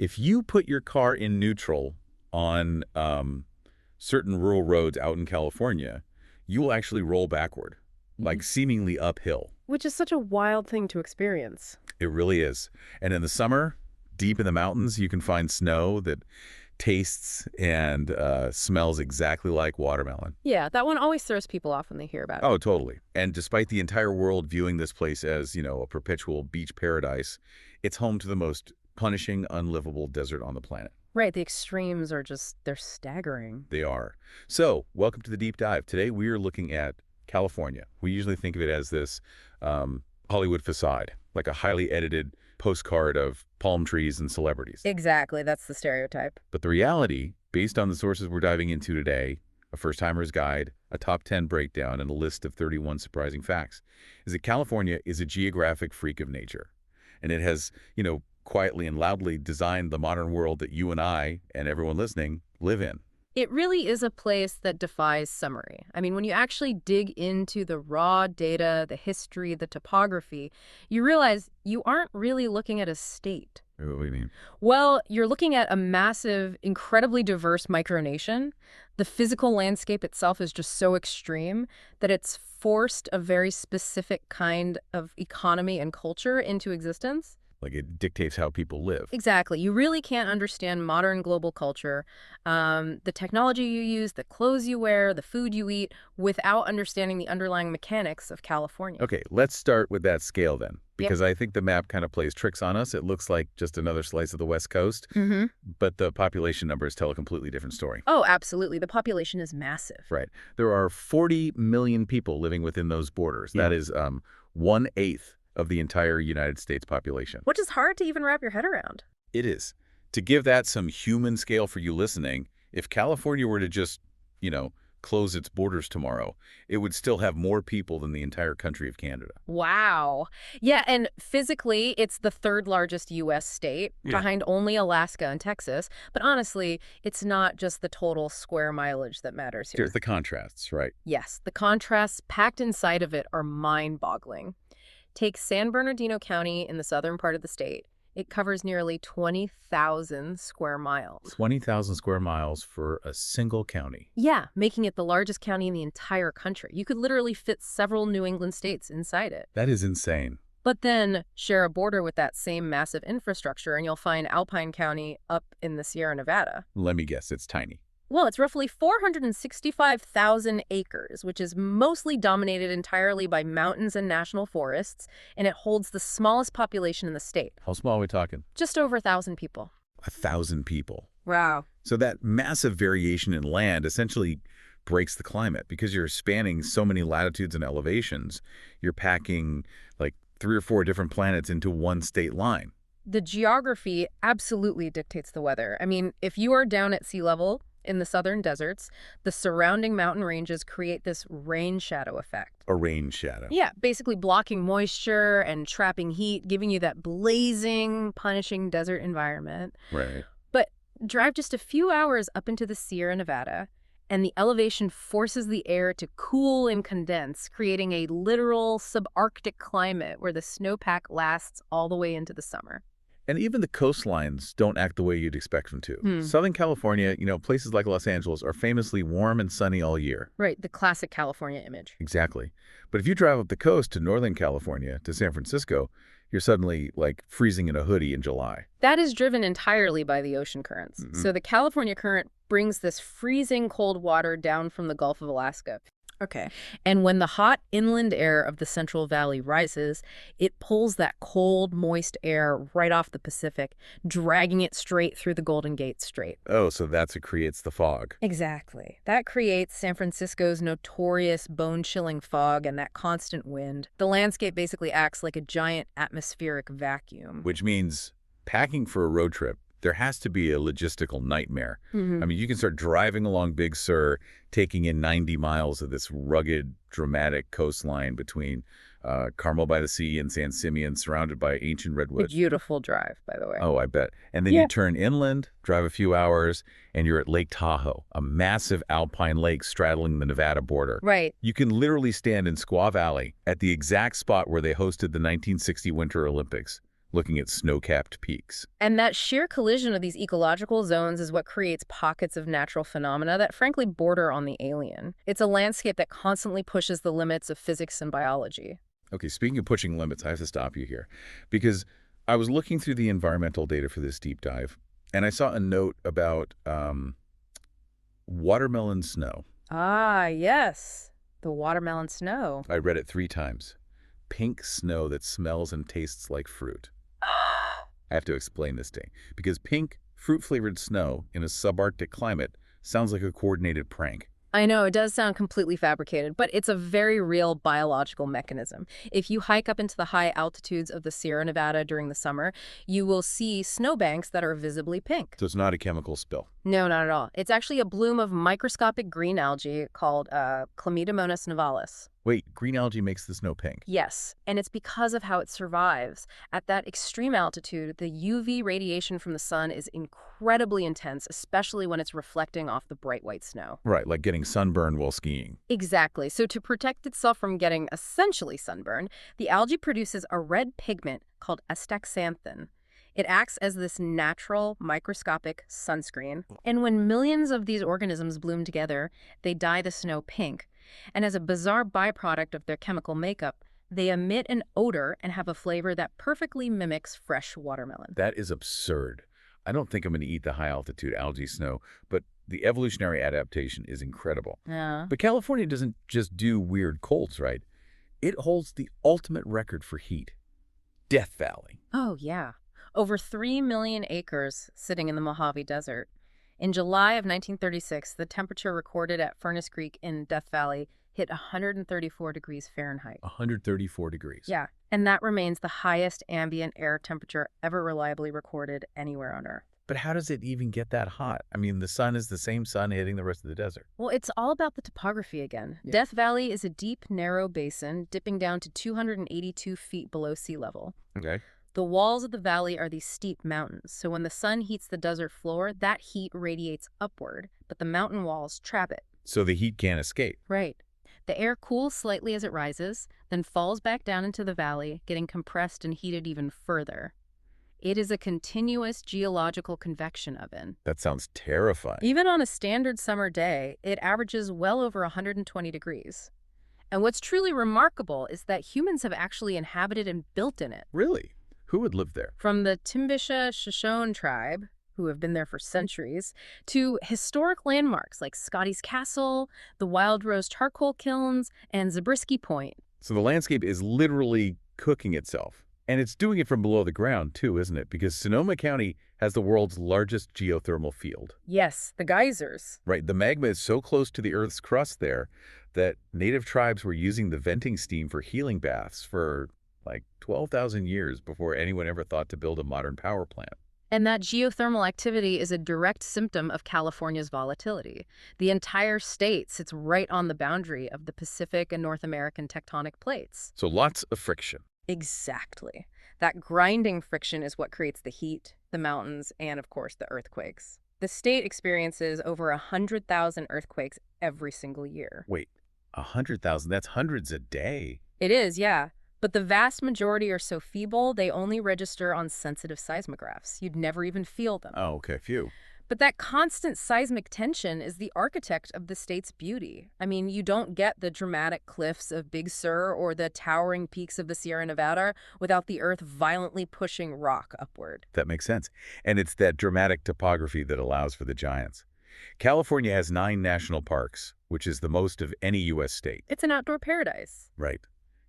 If you put your car in neutral on certain rural roads out in California, you will actually roll backward, like seemingly uphill. Which is such a wild thing to experience. It really is. And in the summer, deep in the mountains, you can find snow that tastes and smells exactly like watermelon. Yeah, that one always throws people off when they hear about it. Oh, totally. And despite the entire world viewing this place as, a perpetual beach paradise, it's home to the most punishing, unlivable desert on the planet. Right, the extremes are they're staggering. They are. So, welcome to the deep dive. Today, we are looking at California. We usually think of it as this Hollywood facade, like a highly edited postcard of palm trees and celebrities. Exactly, that's the stereotype. But the reality, based on the sources we're diving into today, a first-timer's guide, a top 10 breakdown, and a list of 31 surprising facts, is that California is a geographic freak of nature. And it has, quietly and loudly designed the modern world that you and I, and everyone listening, live in. It really is a place that defies summary. I mean, when you actually dig into the raw data, the history, the topography, you realize you aren't really looking at a state. What do you mean? Well, you're looking at a massive, incredibly diverse micronation. The physical landscape itself is just so extreme that it's forced a very specific kind of economy and culture into existence. Like it dictates how people live. Exactly. You really can't understand modern global culture, the technology you use, the clothes you wear, the food you eat, without understanding the underlying mechanics of California. Okay, let's start with that scale then, because Yep. I think the map kind of plays tricks on us. It looks like just another slice of the West Coast, Mm-hmm. but the population numbers tell a completely different story. Oh, absolutely. The population is massive. Right. There are 40 million people living within those borders. Yeah. That is 1/8 of the entire United States population. Which is hard to even wrap your head around. It is. To give that some human scale for you listening, if California were to just, close its borders tomorrow, it would still have more people than the entire country of Canada. Wow. Yeah, and physically, it's the third largest U.S. state, Yeah. behind only Alaska and Texas. But honestly, it's not just the total square mileage that matters here. There's the contrasts, right? Yes, the contrasts packed inside of it are mind-boggling. Take San Bernardino County in the southern part of the state. It covers nearly 20,000 square miles. 20,000 square miles for a single county. Yeah, making it the largest county in the entire country. You could literally fit several New England states inside it. That is insane. But then share a border with that same massive infrastructure and you'll find Alpine County up in the Sierra Nevada. Let me guess, it's tiny. Well, it's roughly 465,000 acres, which is mostly dominated entirely by mountains and national forests, and it holds the smallest population in the state. How small are we talking? Just over 1,000 people. 1,000 people. Wow. So that massive variation in land essentially breaks the climate because you're spanning so many latitudes and elevations. You're packing like 3 or 4 different planets into one state line. The geography absolutely dictates the weather. I mean, if you are down at sea level in the southern deserts, the surrounding mountain ranges create this rain shadow effect. A rain shadow. Yeah, basically blocking moisture and trapping heat, giving you that blazing, punishing desert environment. Right. But drive just a few hours up into the Sierra Nevada, and the elevation forces the air to cool and condense, creating a literal subarctic climate where the snowpack lasts all the way into the summer. And even the coastlines don't act the way you'd expect them to. Southern California, places like Los Angeles are famously warm and sunny all year. Right, the classic California image. Exactly. But if you drive up the coast to Northern California, to San Francisco, you're suddenly like freezing in a hoodie in July. That is driven entirely by the ocean currents. So the California current brings this freezing cold water down from the Gulf of Alaska. Okay. And when the hot inland air of the Central Valley rises, it pulls that cold, moist air right off the Pacific, dragging it straight through the Golden Gate Strait. Oh, so that's what creates the fog. Exactly. That creates San Francisco's notorious bone-chilling fog and that constant wind. The landscape basically acts like a giant atmospheric vacuum. Which means packing for a road trip, there has to be a logistical nightmare. I mean, you can start driving along Big Sur, taking in 90 miles of this rugged, dramatic coastline between Carmel by the Sea and San Simeon, surrounded by ancient A redwoods. beautiful drive, by the way. Oh, I bet. And then you turn inland, drive a few hours, and you're at Lake Tahoe, a massive alpine lake straddling the Nevada border. Right. You can literally stand in Squaw Valley at the exact spot where they hosted the 1960 Winter Olympics, looking at snow-capped peaks. And that sheer collision of these ecological zones is what creates pockets of natural phenomena that frankly border on the alien. It's a landscape that constantly pushes the limits of physics and biology. Okay, speaking of pushing limits, I have to stop you here because I was looking through the environmental data for this deep dive, and I saw a note about watermelon snow. Ah, yes. The watermelon snow. I read it 3 times. Pink snow that smells and tastes like fruit. I have to explain this thing because pink, fruit-flavored snow in a subarctic climate sounds like a coordinated prank. I know, it does sound completely fabricated, but it's a very real biological mechanism. If you hike up into the high altitudes of the Sierra Nevada during the summer, you will see snowbanks that are visibly pink. So it's not a chemical spill. No, not at all. It's actually a bloom of microscopic green algae called Chlamydomonas nivalis. Wait, green algae makes the snow pink. Yes, and it's because of how it survives. At that extreme altitude, the UV radiation from the sun is incredibly intense, especially when it's reflecting off the bright white snow. Right, like getting sunburned while skiing. Exactly. So to protect itself from getting essentially sunburned, the algae produces a red pigment called astaxanthin. It acts as this natural microscopic sunscreen. And when millions of these organisms bloom together, they dye the snow pink. And as a bizarre byproduct of their chemical makeup, they emit an odor and have a flavor that perfectly mimics fresh watermelon. That is absurd. I don't think I'm going to eat the high-altitude algae snow, but the evolutionary adaptation is incredible. Yeah. But California doesn't just do weird colds, right? It holds the ultimate record for heat. Death Valley. Oh, yeah. Over 3 million acres sitting in the Mojave Desert. In July of 1936, the temperature recorded at Furnace Creek in Death Valley hit 134 degrees Fahrenheit. 134 degrees. Yeah, and that remains the highest ambient air temperature ever reliably recorded anywhere on Earth. But how does it even get that hot? I mean, the sun is the same sun hitting the rest of the desert. Well, it's all about the topography again. Yeah. Death Valley is a deep, narrow basin dipping down to 282 feet below sea level. Okay. The walls of the valley are these steep mountains, so when the sun heats the desert floor, that heat radiates upward, but the mountain walls trap it. So the heat can't escape. Right. The air cools slightly as it rises, then falls back down into the valley, getting compressed and heated even further. It is a continuous geological convection oven. That sounds terrifying. Even on a standard summer day, it averages well over 120 degrees. And what's truly remarkable is that humans have actually inhabited and built in it. Really? Who would live there? From the Timbisha Shoshone tribe, who have been there for centuries, to historic landmarks like Scotty's Castle, the Wild Rose charcoal kilns, and Zabriskie Point. So the landscape is literally cooking itself. And it's doing it from below the ground, too, isn't it? Because Sonoma County has the world's largest geothermal field. Yes, the geysers. Right. The magma is so close to the Earth's crust there that native tribes were using the venting steam for healing baths for like 12,000 years before anyone ever thought to build a modern power plant. And that geothermal activity is a direct symptom of California's volatility. The entire state sits right on the boundary of the Pacific and North American tectonic plates. So lots of friction. Exactly. That grinding friction is what creates the heat, the mountains, and of course the earthquakes. The state experiences over 100,000 earthquakes every single year. Wait, 100,000? That's hundreds a day. It is, yeah. But the vast majority are so feeble, they only register on sensitive seismographs. You'd never even feel them. Oh, okay, phew. But that constant seismic tension is the architect of the state's beauty. I mean, you don't get the dramatic cliffs of Big Sur or the towering peaks of the Sierra Nevada without the earth violently pushing rock upward. That makes sense. And it's that dramatic topography that allows for the giants. California has 9 national parks, which is the most of any U.S. state. It's an outdoor paradise. Right.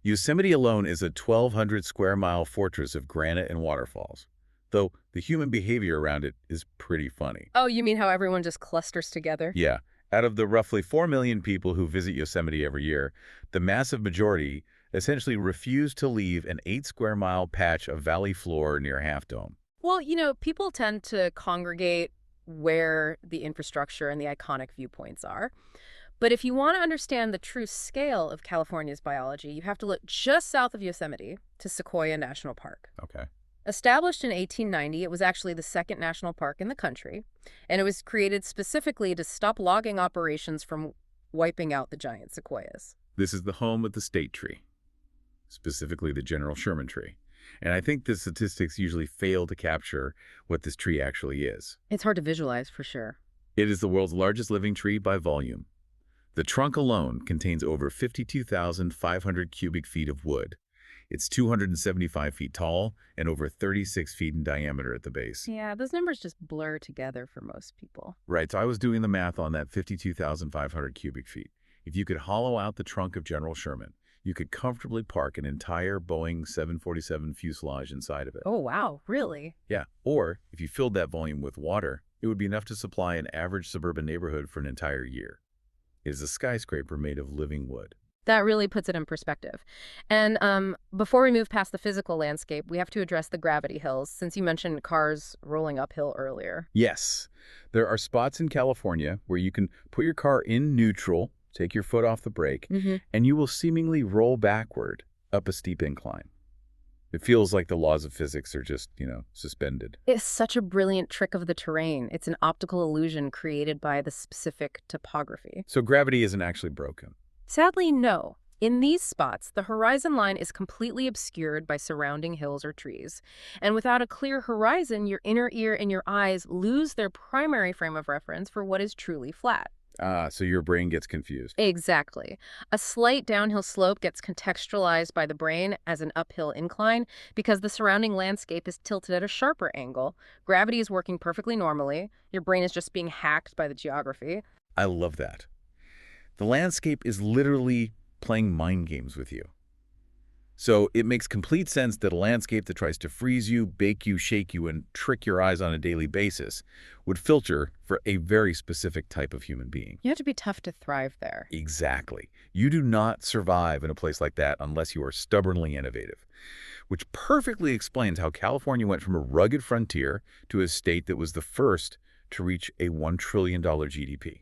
Yosemite alone is a 1,200 square mile fortress of granite and waterfalls, though the human behavior around it is pretty funny. Oh, you mean how everyone just clusters together? Yeah. Out of the roughly 4 million people who visit Yosemite every year, the massive majority essentially refuse to leave an 8 square mile patch of valley floor near Half Dome. Well, you know, people tend to congregate where the infrastructure and the iconic viewpoints are. But if you want to understand the true scale of California's biology, you have to look just south of Yosemite to Sequoia National Park. Okay. Established in 1890, it was actually the second national park in the country, and it was created specifically to stop logging operations from wiping out the giant sequoias. This is the home of the state tree, specifically the General Sherman tree. And I think the statistics usually fail to capture what this tree actually is. It's hard to visualize for sure. It is the world's largest living tree by volume. The trunk alone contains over 52,500 cubic feet of wood. It's 275 feet tall and over 36 feet in diameter at the base. Yeah, those numbers just blur together for most people. Right, so I was doing the math on that 52,500 cubic feet. If you could hollow out the trunk of General Sherman, you could comfortably park an entire Boeing 747 fuselage inside of it. Oh, wow, really? Yeah, or if you filled that volume with water, it would be enough to supply an average suburban neighborhood for an entire year. It is a skyscraper made of living wood. That really puts it in perspective. And before we move past the physical landscape, we have to address the gravity hills, since you mentioned cars rolling uphill earlier. Yes, there are spots in California where you can put your car in neutral, take your foot off the brake, and you will seemingly roll backward up a steep incline. It feels like the laws of physics are just, suspended. It's such a brilliant trick of the terrain. It's an optical illusion created by the specific topography. So gravity isn't actually broken. Sadly, no. In these spots, the horizon line is completely obscured by surrounding hills or trees. And without a clear horizon, your inner ear and your eyes lose their primary frame of reference for what is truly flat. So your brain gets confused. Exactly. A slight downhill slope gets contextualized by the brain as an uphill incline because the surrounding landscape is tilted at a sharper angle. Gravity is working perfectly normally. Your brain is just being hacked by the geography. I love that. The landscape is literally playing mind games with you. So it makes complete sense that a landscape that tries to freeze you, bake you, shake you, and trick your eyes on a daily basis would filter for a very specific type of human being. You have to be tough to thrive there. Exactly. You do not survive in a place like that unless you are stubbornly innovative, which perfectly explains how California went from a rugged frontier to a state that was the first to reach a $1 trillion GDP.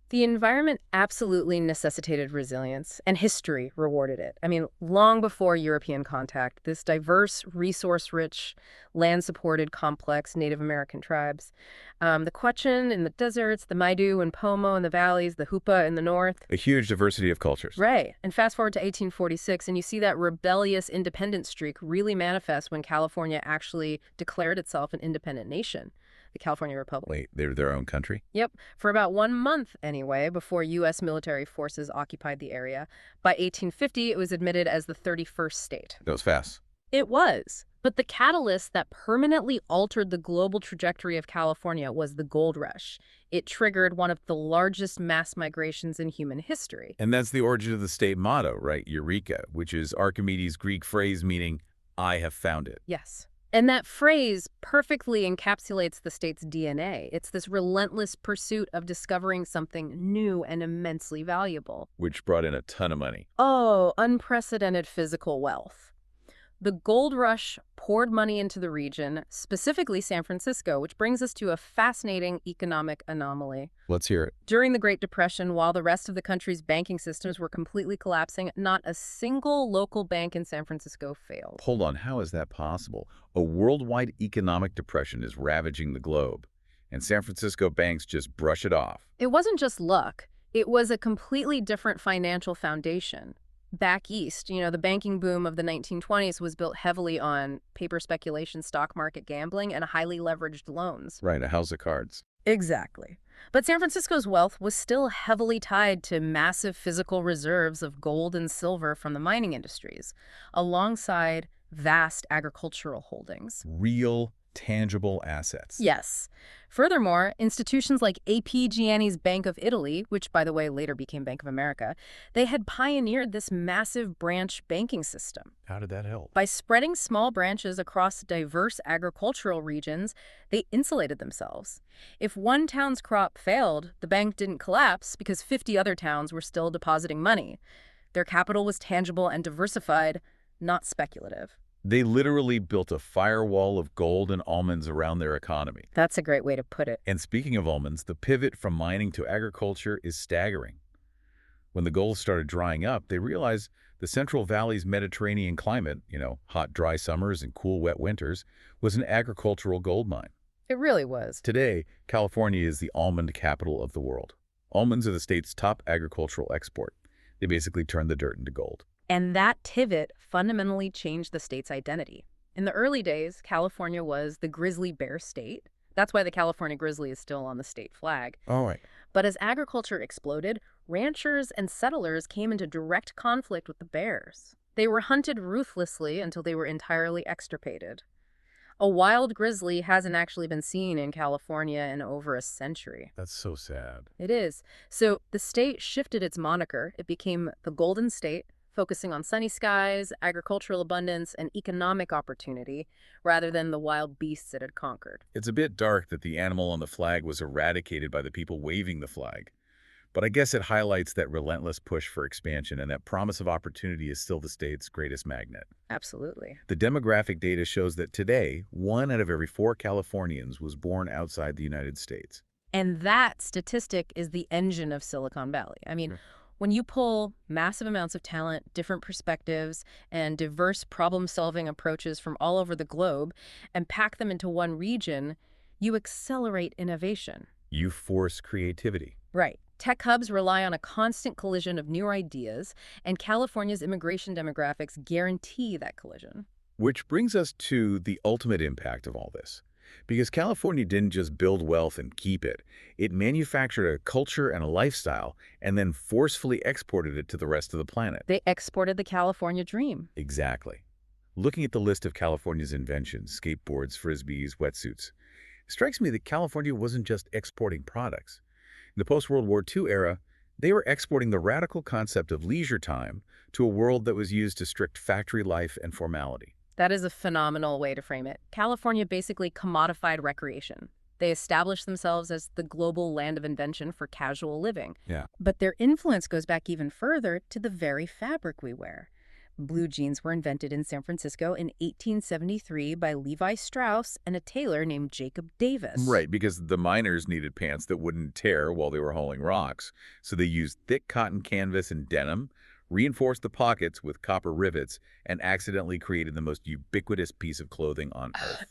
The environment absolutely necessitated resilience, and history rewarded it. I mean, long before European contact, this diverse, resource-rich, land-supported, complex Native American tribes, the Quechan in the deserts, the Maidu and Pomo in the valleys, the Hupa in the north. A huge diversity of cultures. Right. And fast forward to 1846, and you see that rebellious independence streak really manifest when California actually declared itself an independent nation. The California Republic. Wait, they're their own country? Yep, for about 1 month anyway, before U.S. military forces occupied the area. By 1850, it was admitted as the 31st state. That was fast. It was. But the catalyst that permanently altered the global trajectory of California was the gold rush. It triggered one of the largest mass migrations in human history. And that's the origin of the state motto, right? Eureka, which is Archimedes' Greek phrase meaning, I have found it. Yes. And that phrase perfectly encapsulates the state's DNA. It's this relentless pursuit of discovering something new and immensely valuable. Which brought in a ton of money. Oh, unprecedented physical wealth. The gold rush poured money into the region, specifically San Francisco, which brings us to a fascinating economic anomaly. Let's hear it. During the Great Depression, while the rest of the country's banking systems were completely collapsing, not a single local bank in San Francisco failed. Hold on, how is that possible? A worldwide economic depression is ravaging the globe, and San Francisco banks just brush it off. It wasn't just luck. It was a completely different financial foundation. Back east, the banking boom of the 1920s was built heavily on paper speculation, stock market gambling, and highly leveraged loans. Right, a house of cards. Exactly. But San Francisco's wealth was still heavily tied to massive physical reserves of gold and silver from the mining industries, alongside vast agricultural holdings. Real, tangible assets. Yes. Furthermore, institutions like A.P. Gianni's Bank of Italy, which, by the way, later became Bank of America, they had pioneered this massive branch banking system. How did that help? By spreading small branches across diverse agricultural regions, they insulated themselves. If one town's crop failed, the bank didn't collapse because 50 other towns were still depositing money. Their capital was tangible and diversified, not speculative. They literally built a firewall of gold and almonds around their economy. That's a great way to put it. And speaking of almonds, the pivot from mining to agriculture is staggering. When the gold started drying up, they realized the Central Valley's Mediterranean climate, hot, dry summers and cool, wet winters, was an agricultural gold mine. It really was. Today, California is the almond capital of the world. Almonds are the state's top agricultural export. They basically turn the dirt into gold. And that pivot fundamentally changed the state's identity. In the early days, California was the grizzly bear state. That's why the California grizzly is still on the state flag. All right. But as agriculture exploded, ranchers and settlers came into direct conflict with the bears. They were hunted ruthlessly until they were entirely extirpated. A wild grizzly hasn't actually been seen in California in over a century. That's so sad. It is. So the state shifted its moniker. It became the Golden State, focusing on sunny skies, agricultural abundance, and economic opportunity, rather than the wild beasts it had conquered. It's a bit dark that the animal on the flag was eradicated by the people waving the flag. But I guess it highlights that relentless push for expansion and that promise of opportunity is still the state's greatest magnet. Absolutely. The demographic data shows that today, 1 out of every 4 Californians was born outside the United States. And that statistic is the engine of Silicon Valley. I mean, when you pull massive amounts of talent, different perspectives, and diverse problem-solving approaches from all over the globe and pack them into one region, you accelerate innovation. You force creativity. Right. Tech hubs rely on a constant collision of new ideas, and California's immigration demographics guarantee that collision. Which brings us to the ultimate impact of all this. Because California didn't just build wealth and keep it. It manufactured a culture and a lifestyle and then forcefully exported it to the rest of the planet. They exported the California dream. Exactly. Looking at the list of California's inventions, skateboards, frisbees, wetsuits, it strikes me that California wasn't just exporting products. In the post-World War II era, they were exporting the radical concept of leisure time to a world that was used to strict factory life and formality. That is a phenomenal way to frame it. California basically commodified recreation. They established themselves as the global land of invention for casual living. Yeah. But their influence goes back even further to the very fabric we wear. Blue jeans were invented in San Francisco in 1873 by Levi Strauss and a tailor named Jacob Davis. Right, because the miners needed pants that wouldn't tear while they were hauling rocks. So they used thick cotton canvas and denim, reinforced the pockets with copper rivets, and accidentally created the most ubiquitous piece of clothing on Earth.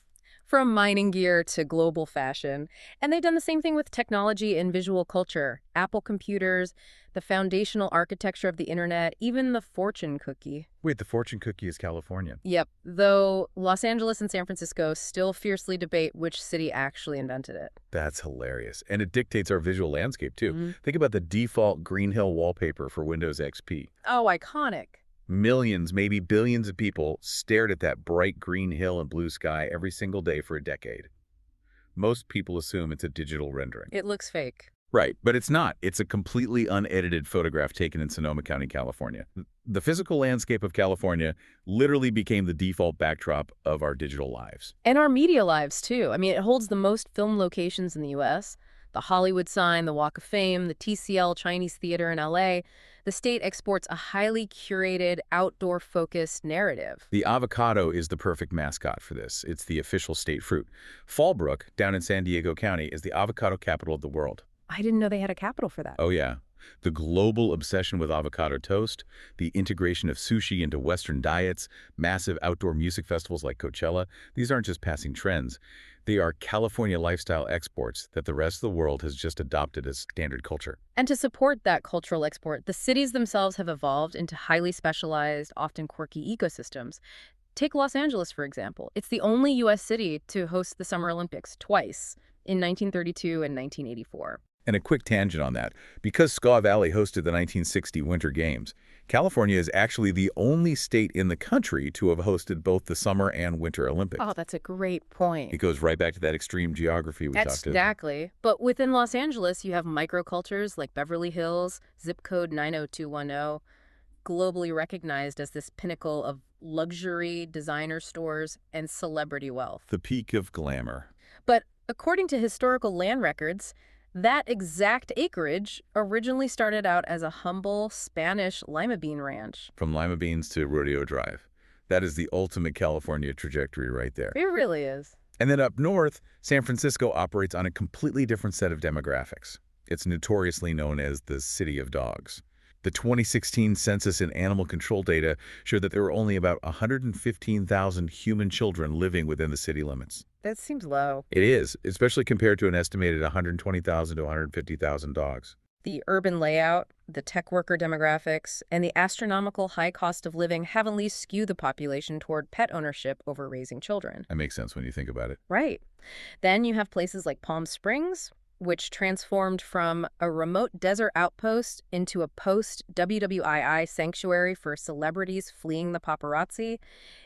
From mining gear to global fashion. And they've done the same thing with technology and visual culture. Apple computers, the foundational architecture of the internet, even the fortune cookie. Wait, the fortune cookie is Californian. Yep, though Los Angeles and San Francisco still fiercely debate which city actually invented it. That's hilarious. And it dictates our visual landscape, too. Think about the default Green Hill wallpaper for Windows XP. Oh, iconic. Millions, maybe billions of people stared at that bright green hill and blue sky every single day for a decade. Most people assume it's a digital rendering. It looks fake. Right, but it's not. It's a completely unedited photograph taken in Sonoma County, California. The physical landscape of California literally became the default backdrop of our digital lives. And our media lives, too. I mean, it holds the most film locations in the U.S. The Hollywood sign, the Walk of Fame, the TCL Chinese Theater in L.A. The state exports a highly curated, outdoor-focused narrative. The avocado is the perfect mascot for this. It's the official state fruit. Fallbrook, down in San Diego County, is the avocado capital of the world. I didn't know they had a capital for that. Oh, yeah. The global obsession with avocado toast, the integration of sushi into Western diets, massive outdoor music festivals like Coachella, these aren't just passing trends. They are California lifestyle exports that the rest of the world has just adopted as standard culture. And to support that cultural export, the cities themselves have evolved into highly specialized, often quirky ecosystems. Take Los Angeles, for example. It's the only U.S. city to host the Summer Olympics twice, in 1932 and 1984. And a quick tangent on that. Because Squaw Valley hosted the 1960 Winter Games, California is actually the only state in the country to have hosted both the Summer and Winter Olympics. Oh, that's a great point. It goes right back to that extreme geography we talked about. Exactly. But within Los Angeles, you have microcultures like Beverly Hills, zip code 90210, globally recognized as this pinnacle of luxury, designer stores, and celebrity wealth. The peak of glamour. But according to historical land records, that exact acreage originally started out as a humble Spanish lima bean ranch. From lima beans to Rodeo Drive. That is the ultimate California trajectory right there. It really is. And then up north, San Francisco operates on a completely different set of demographics. It's notoriously known as the City of Dogs. The 2016 census and animal control data show that there were only about 115,000 human children living within the city limits. That seems low. It is, especially compared to an estimated 120,000 to 150,000 dogs. The urban layout, the tech worker demographics, and the astronomical high cost of living heavily skew the population toward pet ownership over raising children. That makes sense when you think about it. Right. Then you have places like Palm Springs, which transformed from a remote desert outpost into a post-WWII sanctuary for celebrities fleeing the paparazzi.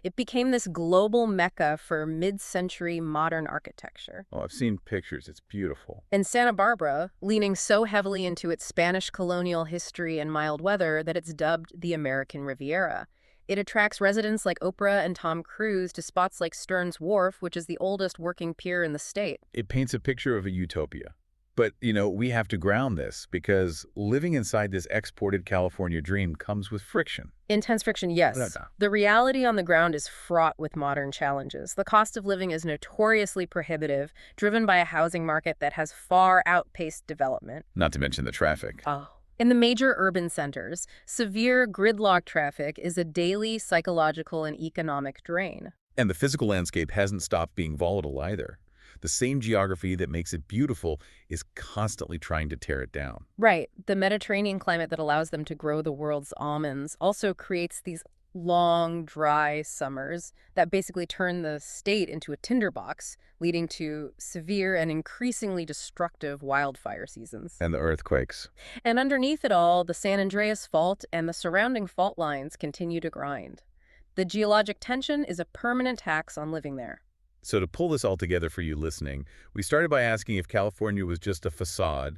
It became this global mecca for mid-century modern architecture. Oh, I've seen pictures. It's beautiful. And Santa Barbara, leaning so heavily into its Spanish colonial history and mild weather that it's dubbed the American Riviera. It attracts residents like Oprah and Tom Cruise to spots like Stearns Wharf, which is the oldest working pier in the state. It paints a picture of a utopia. But, we have to ground this because living inside this exported California dream comes with friction. Intense friction, yes. The reality on the ground is fraught with modern challenges. The cost of living is notoriously prohibitive, driven by a housing market that has far outpaced development. Not to mention the traffic. Oh. In the major urban centers, severe gridlock traffic is a daily psychological and economic drain. And the physical landscape hasn't stopped being volatile either. The same geography that makes it beautiful is constantly trying to tear it down. Right. The Mediterranean climate that allows them to grow the world's almonds also creates these long, dry summers that basically turn the state into a tinderbox, leading to severe and increasingly destructive wildfire seasons. And the earthquakes. And underneath it all, the San Andreas Fault and the surrounding fault lines continue to grind. The geologic tension is a permanent tax on living there. So to pull this all together for you listening, we started by asking if California was just a facade,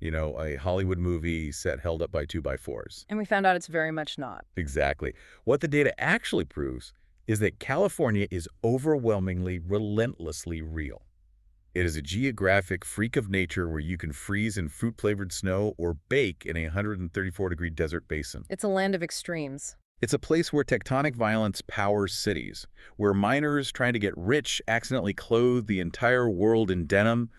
a Hollywood movie set held up by 2x4s. And we found out it's very much not. Exactly. What the data actually proves is that California is overwhelmingly, relentlessly real. It is a geographic freak of nature where you can freeze in fruit-flavored snow or bake in a 134-degree desert basin. It's a land of extremes. It's a place where tectonic violence powers cities, where miners trying to get rich accidentally clothe the entire world in denim,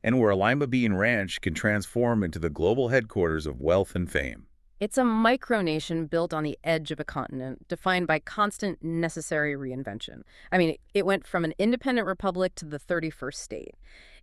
and where a lima bean ranch can transform into the global headquarters of wealth and fame. It's a micronation built on the edge of a continent, defined by constant necessary reinvention. I mean, it went from an independent republic to the 31st state.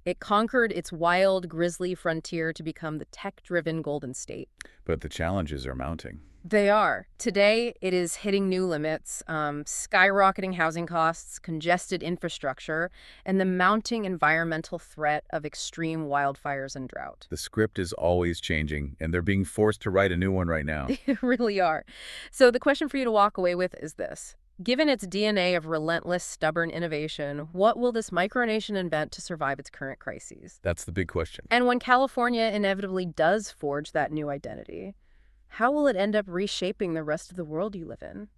It conquered its wild, grisly frontier to become the tech-driven Golden State. But the challenges are mounting. They are. Today, it is hitting new limits, skyrocketing housing costs, congested infrastructure, and the mounting environmental threat of extreme wildfires and drought. The script is always changing, and they're being forced to write a new one right now. They really are. So the question for you to walk away with is this. Given its DNA of relentless, stubborn innovation, what will this micronation invent to survive its current crises? That's the big question. And when California inevitably does forge that new identity, how will it end up reshaping the rest of the world you live in?